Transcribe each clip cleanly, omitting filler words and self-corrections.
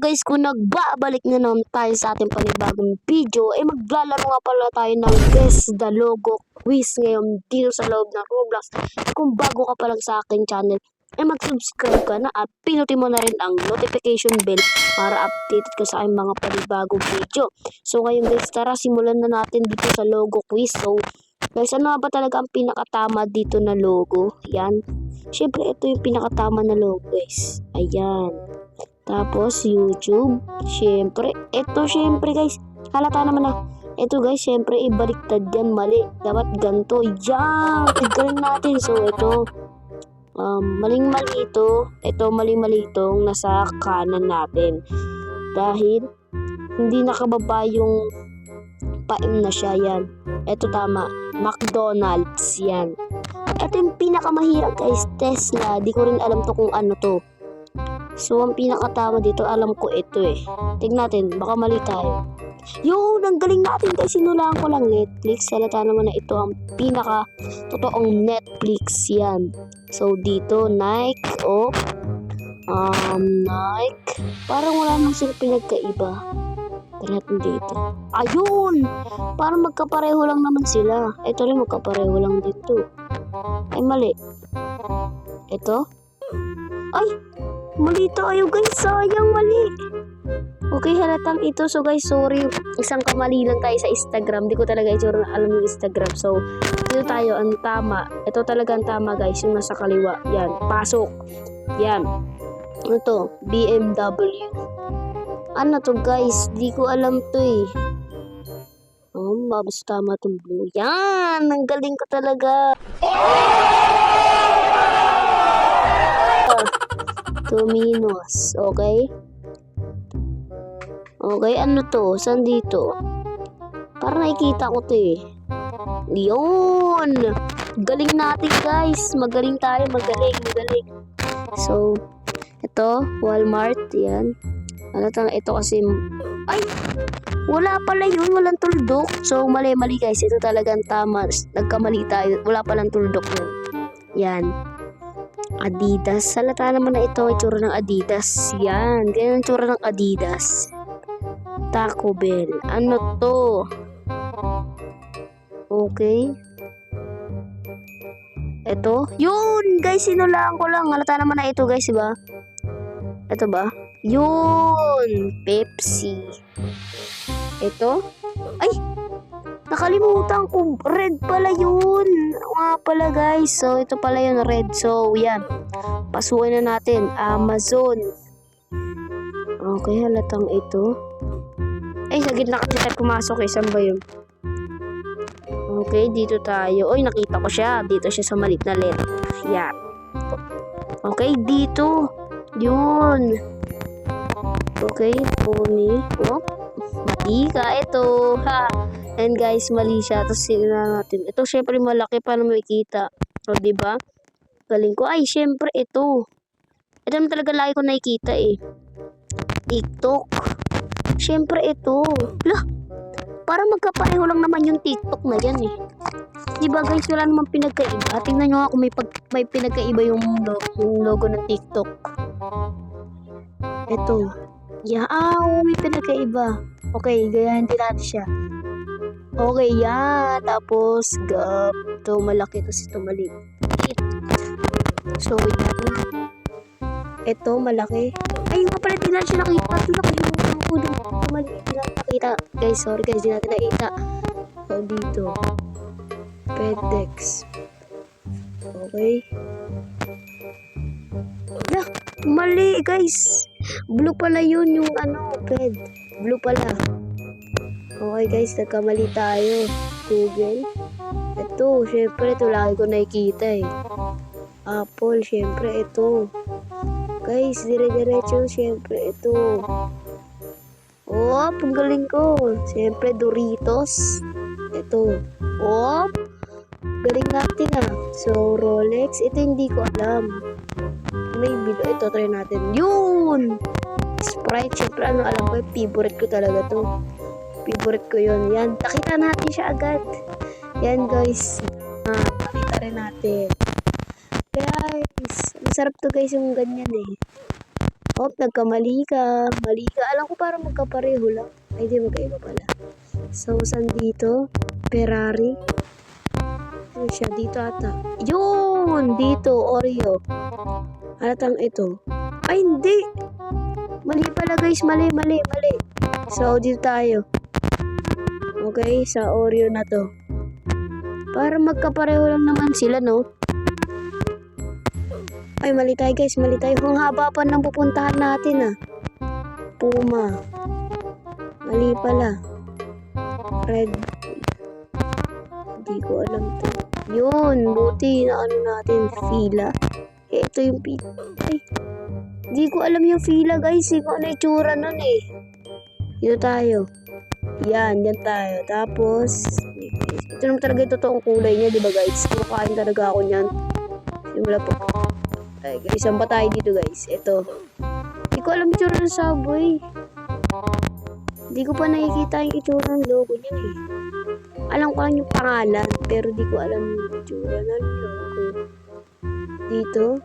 guys, kung nagbabalik na naman tayo sa ating panibagong video, maglalaro nga pala tayo ng Guess the Logo quiz ngayon dito sa loob ng Roblox. Kung bago ka pa lang sa aking channel, mag-subscribe ka na at pinutin mo na rin ang notification bell para updated ka sa aking mga panibagong video. So ngayon guys, tara simulan na natin dito sa logo quiz. So guys, ano ba talaga ang pinakatama dito na logo? Yan. Syempre ito yung pinakatama na logo guys. Ayan. Tapos, YouTube. Siyempre. Ito, siyempre, guys. Halata naman na. Ito, guys. Siyempre, ibaliktad yan. Mali. Dapat ganito. Yan. Igaling natin. So, ito. Maling-mali ito. Ito, maling-mali itong nasa kanan natin. Dahil, hindi nakababa yung paim na siya. Yan. Ito, tama. McDonald's. Yan. Ito yung pinakamahirap, guys. Tesla. Di ko rin alam to kung ano to. So, ang pinakatama dito, alam ko ito eh. Tignan natin, baka mali tayo. Yun, ang galing natin guys. Sinulaan ko lang Netflix. Halata naman na ito ang pinaka-totoong Netflix yan. So, dito, Nike, Nike. Parang wala naman sila pinagkaiba. Tara natin dito. Ayun! Parang magkapareho lang naman sila. Ito rin magkapareho lang dito. Ay, mali. Ito? Ay! Mali tayo guys, sayang mali. Okay, halatang ito. So guys, sorry. Isang kamali lang tayo sa Instagram. Di ko talaga itsura na alam yung Instagram. So, dito tayo, ang tama. Ito talaga ang tama guys, yung nasa kaliwa. Yan, pasok. Yan. Ito, BMW. Ano to guys? Di ko alam to eh. Babas tama itong blue. Yan, ang galing ko talaga. Domino's, okay? Okay, ano to? Saan dito? Parang nakikita ko to eh. Yun! Galing natin guys. Magaling tayo, magaling. So, ito, Walmart, yan. Ano to? Ito kasi, ay! Wala pala yun, walang tuldok. So, mali guys. Ito talagang tama. Nagkamali tayo. Wala palang tuldok yun. Yan. Adidas. Salata naman na ito. Itsura ng Adidas. Yan. Ganyan ang tsura ng Adidas. Taco Bell. Ano to? Okay. Ito. Yun! Guys, sinulaan ko lang. Halata naman na ito guys, diba? Ito ba? Yun! Pepsi. Ito? Ay! Nakalimutan ko. Red pala yun. Nga pala guys. So, ito pala yun. Red. So, yan. Pasukin na natin. Amazon. Okay, halatang ito. Ay, sa gitna kasi tayo pumasok eh. Saan ba yun? Okay, dito tayo. Oy, nakita ko siya. Dito siya sa malit na letter. Yan. Okay, dito. Yun. Okay, pony. Oh. Mali ka. Ito. Ha. And guys, mali siya. Tapos sinila natin. Ito, syempre malaki pa na makikita. O, diba? Galing ko. Ay, syempre, ito. Ito naman talaga lagi ko nakikita eh. TikTok. Syempre, ito. Lah, parang magkapareho lang naman yung TikTok na yan eh. Diba guys, wala naman pinagkaiba. Tingnan nyo nga kung may pinagkaiba yung logo ng TikTok. Ito. Yeah, may pinagkaiba. Okay, gayahin din natin siya. Okay, yan. Tapos, gap. Ito, malaki. Tapos ito, maliit. So, yan. Ito, malaki. Ay, yung pala, di natin siya nakita. Di nakalimutan ko. Maliit lang nakita. Guys, sorry guys. Di natin nakita. So, dito. FedEx. Okay. Lah, mali guys. Blue pala yun yung Fed. Blue pala. Okay guys, nagkamali tayo. Google. Ito, syempre ito lagi ko nakikita eh. Apple, syempre ito. Guys, dire-diretso, syempre ito. Pagaling ko. Syempre Doritos. Ito. Galing natin ah. So, Rolex. Ito hindi ko alam. Maybe, ito try natin. Yun! Sprite, syempre alam ko, favorite ko talaga to. Favorite ko yun. Yan, nakita natin siya agad. Yan guys. Nakita rin natin. Guys, masarap to guys yung ganyan eh. Oh, nagkamali ka. Mali ka. Alam ko parang magkapareho lang. Ay, di magkaiba pala. So, saan dito? Ferrari. Ano siya? Dito ata. Yun! Dito, Oreo. Halatang ito. Ay, hindi! Mali pala guys. Mali. So, dito tayo. Okay, sa Oreo na to. Para magkapareho lang naman sila, no? Ay, mali tayo guys. Mali tayo. Kung haba pa ng pupuntahan natin, ah. Puma. Mali pala. Red. Hindi ko alam to. Yun, buti na ano natin, fila. Ito yung fila. Ay, hindi ko alam yung fila guys. Kung ano yung tsura nun eh. Dito tayo. Yan tayo. Tapos, ito naman talaga yung totoong kulay niya, di ba guys? Kumakain talaga ako niyan. Simula po. Ay guys, saan ba tayo dito guys? Ito. Hindi ko alam yung tsura ng Subway. Hindi ko pa nakikita yung itsura ng logo niya eh. Alam ko lang yung pangalan, pero di ko alam yung itsura ng logo. Dito.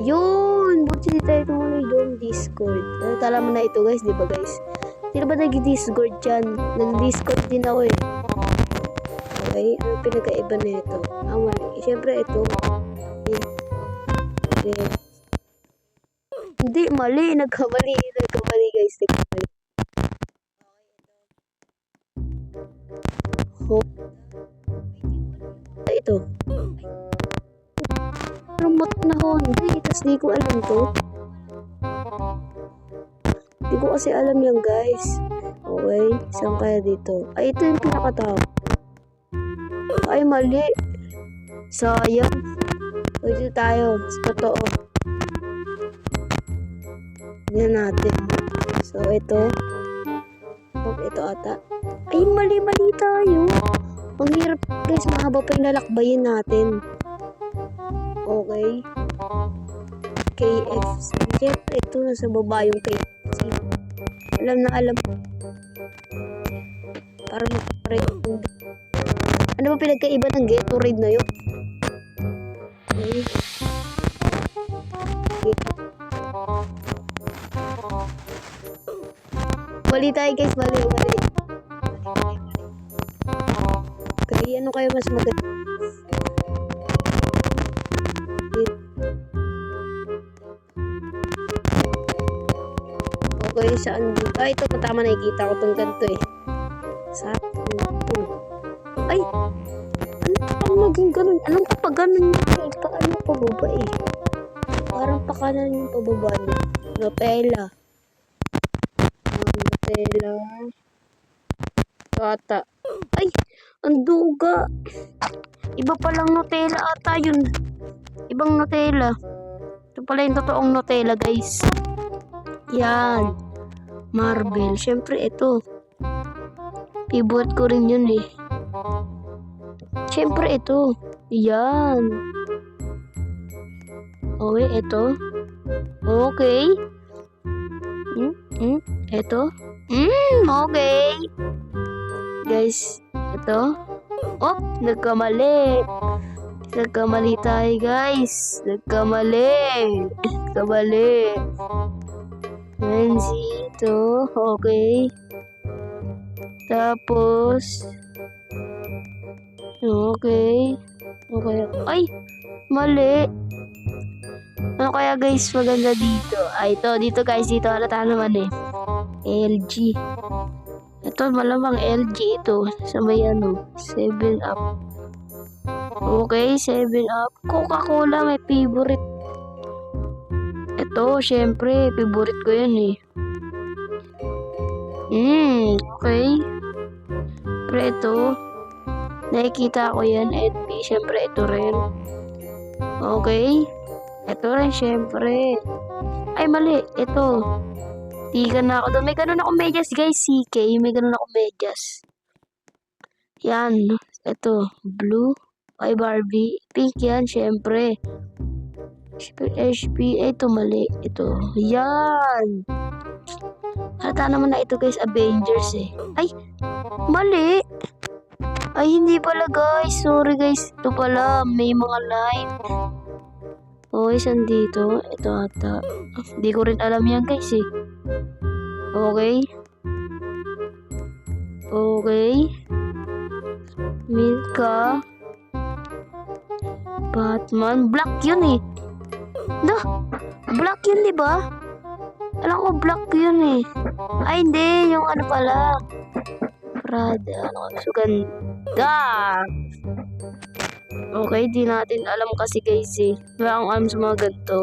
Yun! Buti di tayo tumuloy doon. Discord. Alam mo na ito guys, di ba guys? Hindi ba nag-Discord dyan? Nag-Discord din ako eh. Okay, ano pinagkaiba na ito? Mali. Siyempre ito. Hindi, mali. Nagkamali guys. Nagkamali. Ito. Remote na Honda. Tapos di ko alam to. Di ko kasi alam yan guys. Okay, saan kaya dito? Ay, ito yung pinakatao. Ay, mali. Sayang. Dito tayo. Sa totoo. Yan natin. So, ito. Ito ata. Ay, mali tayo. Ang hirap guys. Mahaba pa yung lalakbayin natin. Okay. KFC. Siyempre, ito nasa baba yung KFC. Alam. Para magpareho. Ano ba pinagkaiba ng Gatorade na yun? Okay. Mali tayo guys. Mali. Okay, ano kayo mas maganda? Okay, saan dito? Ay, ito tama, nakikita ko itong ganito eh. Sa ito. Ay! Ano naging ganun? Anong pa ganun niya? Paano pababa eh? Parang pa kanan yung pababa niya. Nutella. Nutella. Ata. Ay! Ang duga! Iba palang Nutella ata yun. Ibang Nutella. Ito pala yung totoong Nutella guys. Yan. Marble. Siyempre ito. Favorite ko rin yun eh. Siyempre ito. Yan. Okay, ito. Okay. Ito. Okay. Guys, ito. Oh, nagkamali. Nagkamali tayo guys. Nagkamali. Yan ito. Okay. Tapos okay. Ay, mali. Ano kaya guys maganda dito? Ay, dito guys, dito halata naman eh. LG. Ito malamang LG ito. Sa may 7-Up. Okay, 7-Up. Coca-Cola, may favorite. Ito, syempre, favorite ko yan eh. Okay. Pero ito, nakikita ko yan. NB, syempre ito rin. Okay. Ito rin, syempre. Ay, mali. Ito. Tigan na ako doon. May ganun ako medyas, guys. CK. May ganun ako medyas. Yan. Ito. Blue. Ay, Barbie. Pink yan, syempre. HP. Ito, mali. Ito. Yan. Halata naman na ito, guys. Avengers eh. Ay, mali. Ay, hindi pala, guys. Sorry, guys. Ito pala. May mga line. Okay, saan dito? Ito ata. Hindi ko rin alam yan guys eh. Okay. Okay. Milka. Batman. Black yun eh. Black yun di ba? Alam ko black yun eh. Ay hindi, yung ano pala. Prada. So ganda. Okay, di natin alam kasi guys eh. Wala akong alam sa mga ganito.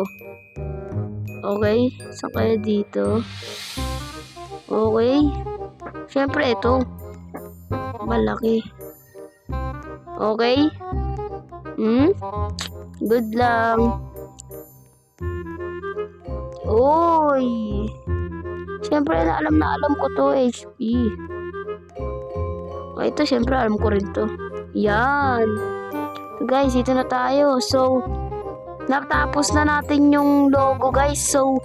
Okay, saan kaya dito? Okay. Siyempre ito. Malaki. Okay. Good lang. Oy. Siyempre na alam ko to HP. Oh, ito siyempre alam ko rin to. Yan. So, guys, ito na tayo. So, natapos na natin yung logo guys. So,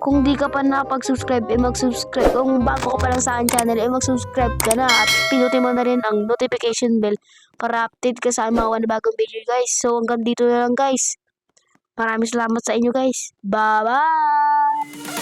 kung di ka pa napag-subscribe, mag-subscribe. Kung bago ka pa lang sa akin channel, mag-subscribe ka na. At pinutin mo na rin ang notification bell para update ka sa mga bagong video guys. So, hanggang dito na lang guys. Maraming salamat sa inyo guys. Bye-bye!